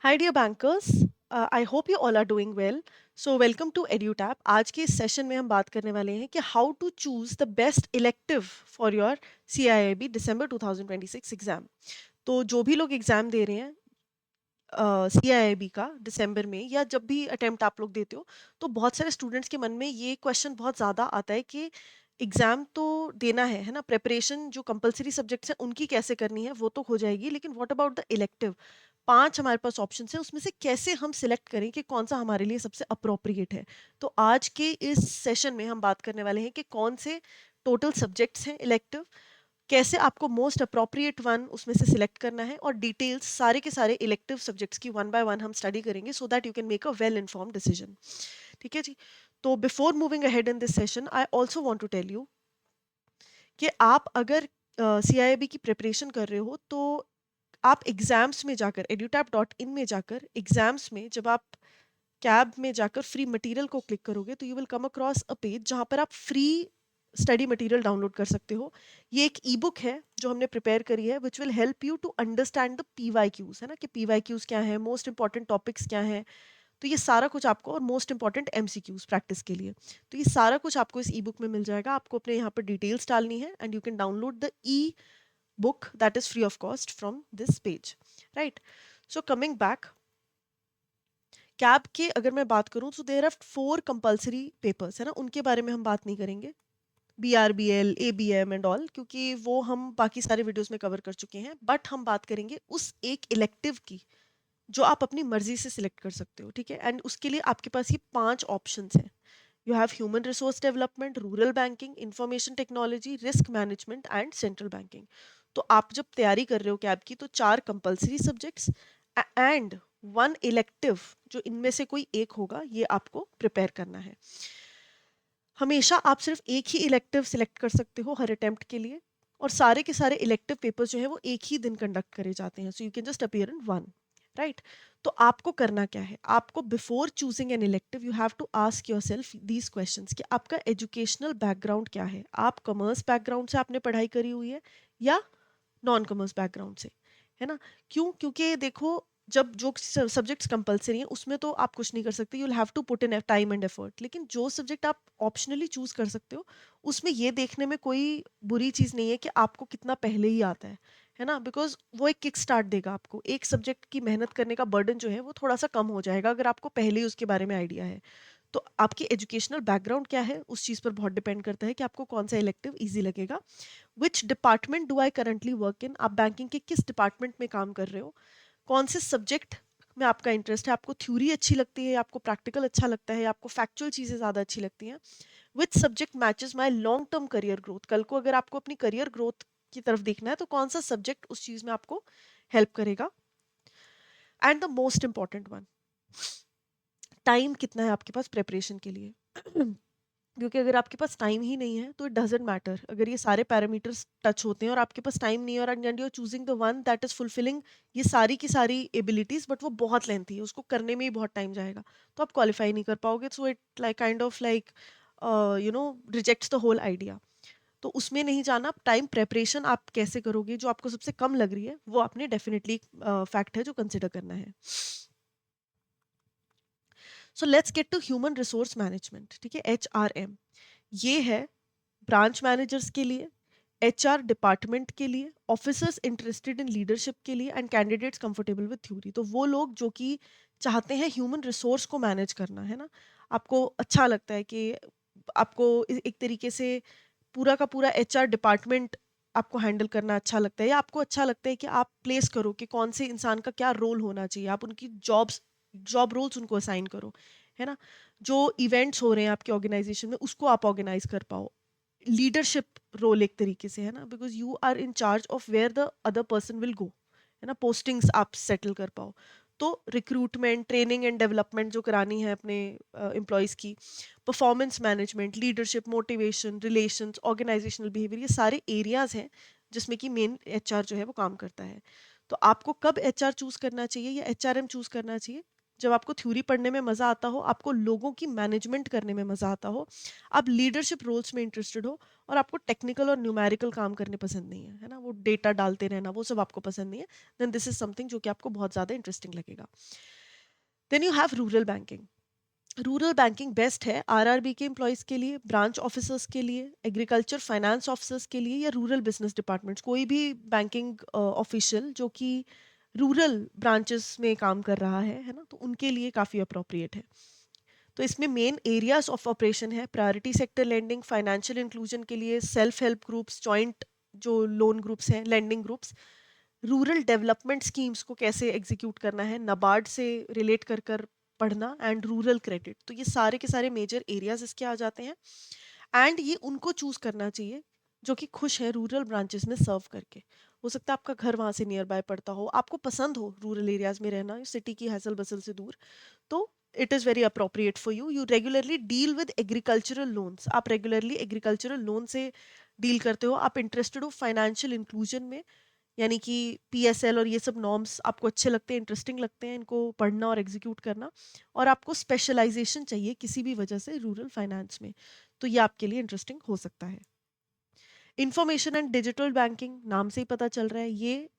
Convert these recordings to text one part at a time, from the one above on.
Hi dear bankers, I hope you all are doing well. So welcome to EduTap. आज के इस session में हम बात करने वाले हैं कि how to choose the best elective for your CIIB December 2026 exam. तो जो भी लोग एग्जाम दे रहे हैं CIIB का दिसंबर में या जब भी अटेम्प्ट आप लोग देते हो, तो बहुत सारे स्टूडेंट्स के मन में ये क्वेश्चन बहुत ज़्यादा आता है कि एग्जाम तो देना है ना? प्रिपरेशन जो कंपलसरी सब्जेक्ट्स हैं उनकी कैसे करनी है वो तो हो जाएगी, लेकिन व्हाट अबाउट द इलेक्टिव? 5 हमारे पास ऑप्शंस हैं, उसमें से कैसे हम सिलेक्ट करें कि कौन-सा हमारे लिए सबसे एप्रोप्रिएट है। तो आज के इस सेशन में हम बात करने वाले हैं कि कौन से टोटल सब्जेक्ट्स हैं इलेक्टिव, कैसे आपको मोस्ट अप्रोप्रिएट वन उसमें से सिलेक्ट करना है, और डिटेल्स सारे के सारे इलेक्टिव सब्जेक्ट्स की वन बाय वन हम स्टडी करेंगे so that you can make a well informed decision. ठीक है जी? तो before moving ahead in this session I also want to tell you कि आप अगर CIIB की प्रिपरेशन कर रहे हो, तो आप एग्जाम्स में जाकर edutap.in में जाकर एग्जाम्स में जब आप कैब में जाकर फ्री मटेरियल को क्लिक करोगे, तो you will come across a page जहाँ पर आप फ्री स्टडी मटेरियल डाउनलोड कर सकते हो। ये एक ई बुक है जो हमने प्रिपेयर करी है, which will help you to understand the PYQs, है ना, कि PYQs क्या है, मोस्ट इंपॉर्टेंट टॉपिक्स क्या है। तो ये सारा कुछ आपको, और मोस्ट इंपॉर्टेंट MCQs प्रैक्टिस के लिए, तो ये सारा कुछ आपको इस ई बुक में मिल जाएगा। आपको अपने यहाँ पर डिटेल्स डालनी है and you can download the E book that is free of cost from this page, right? So coming back, cab के अगर मैं बात करूं तो देयर आर 4 कंपलसरी पेपर्स, है ना, उनके बारे में हम बात नहीं करेंगे। BRBL, ABM एंड ऑल, क्योंकि वो हम बाकी सारे वीडियोस में कवर कर चुके हैं, बट हम बात करेंगे उस एक इलेक्टिव की जो आप अपनी मर्जी से सिलेक्ट कर सकते हो। ठीक है? एंड उसके लिए आपके पास ये 5 ऑप्शंस हैं। You have human resource development, rural banking, information technology, risk management and central banking. तो आप जब तैयारी कर रहे हो कैब की, तो 4 कंपलसरी सब्जेक्ट्स एंड 1 इलेक्टिव, जो इनमें से कोई एक होगा, ये आपको प्रिपेयर करना है। हमेशा आप सिर्फ एक ही इलेक्टिव सिलेक्ट कर सकते हो हर अटेम्प्ट के लिए, और सारे के सारे इलेक्टिव पेपर्स जो है वो एक ही दिन कंडक्ट करे जाते हैं, so you can just appear in one, right? तो आपको करना क्या है? आपको before choosing an elective you have to ask yourself these questions कि आपका एजुकेशनल बैकग्राउंड क्या है। आप कॉमर्स बैकग्राउंड से आपने पढ़ाई करी हुई है या नॉन कॉमर्स बैकग्राउंड से, है ना? क्यों? क्योंकि देखो, जब जो सब्जेक्ट्स कंपलसरी हैं उसमें तो आप कुछ नहीं कर सकते, you will have to put in time and effort, लेकिन जो सब्जेक्ट आप ऑप्शनली चूज कर सकते हो, उसमें ये देखने में कोई बुरी चीज़ नहीं है कि आपको कितना पहले ही आता है ना? बिकॉज वो एक किक स्टार्ट देगा आपको, एक सब्जेक्ट की मेहनत करने का बर्डन जो है वो थोड़ा सा कम हो जाएगा अगर आपको पहले ही उसके बारे में आइडिया है। तो आपकी एजुकेशनल बैकग्राउंड क्या है उस चीज़ पर बहुत डिपेंड करता है कि आपको कौन सा इलेक्टिव ईजी लगेगा। Which department do I currently work in, आप बैंकिंग के किस डिपार्टमेंट में काम कर रहे हो, कौन से सब्जेक्ट में आपका इंटरेस्ट है, आपको थ्योरी अच्छी लगती है, आपको प्रैक्टिकल अच्छा लगता है, आपको फैक्चुअल चीज़ें ज़्यादा अच्छी लगती हैं। Which subject matches my long term career growth, कल को अगर आपको अपनी करियर ग्रोथ की तरफ देखना है तो कौन सा सब्जेक्ट उस चीज़ में आपको हेल्प करेगा। And the most important one, time कितना है आपके पास प्रिपरेशन के लिए। क्योंकि अगर आपके पास टाइम ही नहीं है तो इट डजेंट मैटर, अगर ये सारे पैरामीटर्स टच होते हैं और आपके पास टाइम नहीं है, और and you are choosing the one that is fulfilling ये सारी की सारी एबिलिटीज, बट वो बहुत लेंथी है, उसको करने में ही बहुत टाइम जाएगा, तो आप क्वालिफाई नहीं कर पाओगे। So it like kind of like rejects the whole idea. तो उसमें नहीं जाना। टाइम प्रेपरेशन आप कैसे करोगे, जो आपको सबसे कम लग रही है वो आपने डेफिनेटली फैक्ट है जो कंसिडर करना है। So let's get to human resource management. ठीक है? HRM ये है ब्रांच मैनेजर्स के लिए, HR डिपार्टमेंट के लिए, ऑफिसर्स इंटरेस्टेड इन लीडरशिप के लिए, and candidates comfortable with theory. तो वो लोग जो कि चाहते हैं ह्यूमन रिसोर्स को मैनेज करना, है ना, आपको अच्छा लगता है कि आपको एक तरीके से पूरा का पूरा HR डिपार्टमेंट आपको हैंडल करना अच्छा लगता है, या आपको अच्छा लगता है कि आप प्लेस करो कि कौन से इंसान का क्या रोल होना चाहिए, आप उनकी जॉब रोल्स उनको असाइन करो, है ना, जो इवेंट्स हो रहे हैं आपके ऑर्गेनाइजेशन में उसको आप ऑर्गेनाइज कर पाओ। लीडरशिप रोल एक तरीके से, है ना, because you are in charge of where the other person will go, है ना, पोस्टिंग्स आप सेटल कर पाओ। तो रिक्रूटमेंट, ट्रेनिंग एंड डेवलपमेंट जो करानी है अपने एम्प्लॉयज़ की, performance management, leadership, motivation, relations, organisational behaviour, ये सारे एरियाज हैं जिसमें कि मेन HR जो है वो काम करता है। तो आपको कब HR चूज करना चाहिए या HRM चूज करना चाहिए, जब आपको थ्योरी पढ़ने में मज़ा आता हो, आपको लोगों की मैनेजमेंट करने में मज़ा आता हो, आप लीडरशिप रोल्स में इंटरेस्टेड हो और आपको टेक्निकल और न्यूमेरिकल काम करने पसंद नहीं है, है ना? वो डेटा डालते रहना, वो सब आपको पसंद नहीं है, देन दिस इज़ समथिंग जो कि आपको बहुत ज़्यादा इंटरेस्टिंग लगेगा। Then you have rural banking. Rural banking best है आरआरबी के एम्प्लॉयज़ के लिए, ब्रांच ऑफिसर्स के लिए, एग्रीकल्चर फाइनेंस ऑफिसर्स के लिए या रूरल बिजनेस डिपार्टमेंट्स, कोई भी बैंकिंग ऑफिशियल जो कि रूरल ब्रांचेस में काम कर रहा है ना? तो उनके लिए काफ़ी अप्रोप्रिएट है। तो इसमें मेन एरियाज ऑफ ऑपरेशन है priority sector lending, financial inclusion के लिए सेल्फ हेल्प ग्रुप्स, जॉइंट जो लोन ग्रुप्स हैं, lending groups, rural development schemes को कैसे एग्जीक्यूट करना है, नाबार्ड से रिलेट कर कर पढ़ना, एंड रूरल क्रेडिट। तो ये सारे के सारे मेजर एरियाज इसके आ जाते हैं एंड ये उनको चूज करना चाहिए जो कि खुश है रूरल ब्रांचेस में सर्व करके। हो सकता है आपका घर वहाँ से नियर बाय पड़ता हो, आपको पसंद हो रूरल एरियाज में रहना, सिटी की हसल बसल से दूर, तो it is very appropriate for you. You regularly deal with agricultural loans, आप रेगुलरली एग्रीकल्चरल लोन से डील करते हो, आप इंटरेस्टेड हो फाइनेंशियल इंक्लूजन में, यानी कि पीएसएल और ये सब नॉर्म्स आपको अच्छे लगते हैं, इंटरेस्टिंग लगते हैं इनको पढ़ना और एग्जीक्यूट करना, और आपको स्पेशलाइजेशन चाहिए किसी भी वजह से रूरल फाइनेंस में, तो ये आपके लिए इंटरेस्टिंग हो सकता है। इंफॉर्मेशन एंड डिजिटल बैंकिंग, नाम से ही पता चल रहा है, ये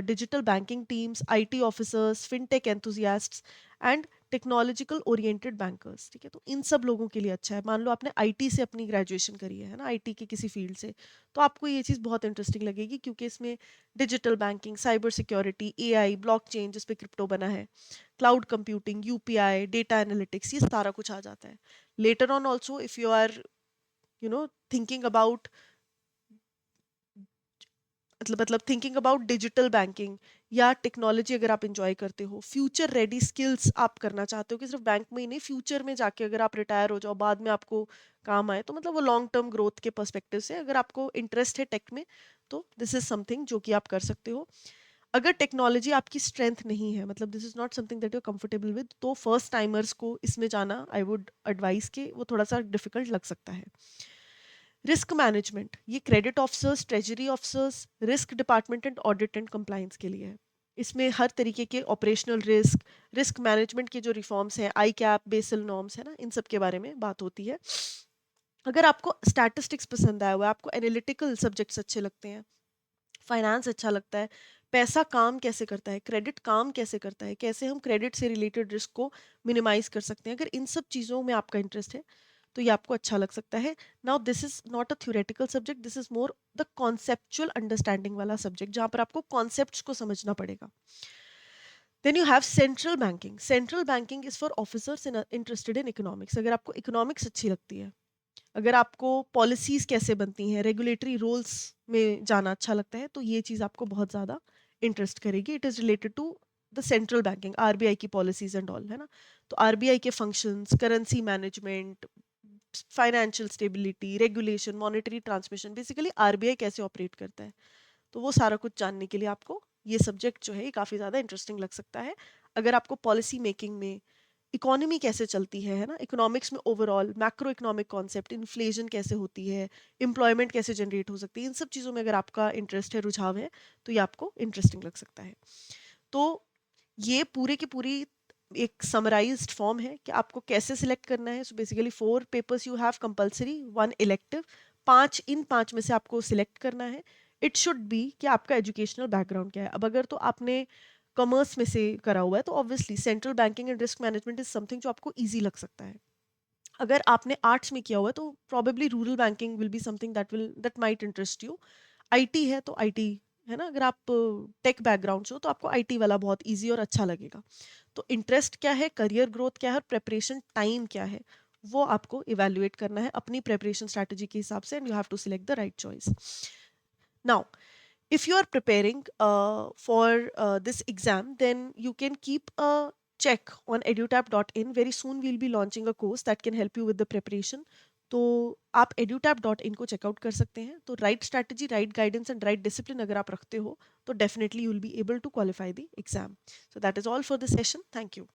digital banking teams, IT officers, fintech enthusiasts and technological oriented bankers, ठीक है, तो इन सब लोगों के लिए अच्छा है। मान लो आपने आईटी से अपनी ग्रेजुएशन करी है ना, आईटी के किसी फील्ड से, तो आपको ये चीज़ बहुत इंटरेस्टिंग लगेगी क्योंकि इसमें digital banking, cyber security, AI, blockchain जिस पे क्रिप्टो बना है, cloud computing, UPI, data analytics, ये सारा कुछ आ जाता है। Later on also if you are thinking about, मतलब थिंकिंग अबाउट डिजिटल बैंकिंग या टेक्नोलॉजी, अगर आप इंजॉय करते हो, फ्यूचर रेडी स्किल्स आप करना चाहते हो कि सिर्फ बैंक में ही नहीं, फ्यूचर में जाके अगर आप रिटायर हो जाओ बाद में आपको काम आए, तो मतलब वो लॉन्ग टर्म ग्रोथ के पर्सपेक्टिव से अगर आपको इंटरेस्ट है टेक में, तो दिस इज समथिंग जो कि आप कर सकते हो। अगर टेक्नोलॉजी आपकी स्ट्रेंथ नहीं है, मतलब this is not something that you comfortable with, तो फर्स्ट टाइमर्स को इसमें जाना आई वुड एडवाइस के वो थोड़ा सा डिफिकल्ट लग सकता है। रिस्क मैनेजमेंट, ये credit officers, treasury officers, risk department and audit and compliance के लिए है। इसमें हर तरीके के ऑपरेशनल रिस्क, रिस्क मैनेजमेंट के जो रिफॉर्म्स हैं, आई कैप, बेसल नॉर्म्स है ना, इन सब के बारे में बात होती है। अगर आपको स्टैटिस्टिक्स पसंद आया हुआ है, आपको एनालिटिकल सब्जेक्ट्स अच्छे लगते हैं, फाइनेंस अच्छा लगता है, पैसा काम कैसे करता है, क्रेडिट काम कैसे करता है, कैसे हम क्रेडिट से रिलेटेड रिस्क को मिनिमाइज कर सकते हैं, अगर इन सब चीज़ों में आपका इंटरेस्ट है तो ये आपको अच्छा लग सकता है। Now this is not a theoretical subject, this is more the conceptual understanding वाला सब्जेक्ट जहाँ पर आपको कॉन्सेप्ट्स को समझना पड़ेगा। Then you have central banking. Central banking is for officers interested in economics. अगर आपको इकोनॉमिक्स अच्छी लगती है, अगर आपको पॉलिसीज कैसे बनती हैं, रेगुलेटरी रोल्स में जाना अच्छा लगता है, तो ये चीज़ आपको बहुत ज़्यादा इंटरेस्ट करेगी। It is related to the central banking, RBI की पॉलिसीज एंड ऑल, है ना। तो आरबीआई के functions, currency management, financial stability, regulation, monetary transmission, basically RBI कैसे ऑपरेट करता है, तो वो सारा कुछ जानने के लिए आपको ये सब्जेक्ट जो है ये काफ़ी ज़्यादा इंटरेस्टिंग लग सकता है। अगर आपको पॉलिसी मेकिंग में, इकोनॉमी कैसे चलती है ना, इकोनॉमिक्स में overall macro economic concept, inflation कैसे होती है, एम्प्लॉयमेंट कैसे जनरेट हो सकती है, इन सब चीज़ों में अगर आपका इंटरेस्ट है, रुझाव है, तो ये आपको इंटरेस्टिंग लग सकता है। तो ये पूरे की पूरी एक समराइज्ड फॉर्म है कि आपको कैसे सिलेक्ट करना है। So basically 4 papers you have compulsory, 1 elective, 5 इन 5 में से आपको सिलेक्ट करना है। इट शुड बी कि आपका एजुकेशनल बैकग्राउंड क्या है। अब अगर तो आपने कॉमर्स में से करा हुआ है तो obviously central banking and risk management is something जो आपको ईजी लग सकता है। अगर आपने आर्ट्स में किया हुआ है तो probably rural banking will be something that might interest you. IT है तो आईटी, है ना, अगर आप टेक बैकग्राउंड से हो तो आपको आईटी वाला बहुत इजी और अच्छा लगेगा। तो इंटरेस्ट क्या है, करियर ग्रोथ क्या है और प्रेपरेशन टाइम क्या है, वो आपको इवेल्युएट करना है अपनी प्रेपरेशन स्ट्रैटेजी के हिसाब से, and you have to select the right choice. Now if you are preparing for this exam, then you can keep a check on edutap.in. Very soon we'll be launching a course that can help you with the preparation. तो आप edutap.in को checkout कर सकते हैं। तो right strategy, right guidance and right discipline अगर आप रखते हो तो definitely you will be able to qualify the exam. So that is all for this session. Thank you.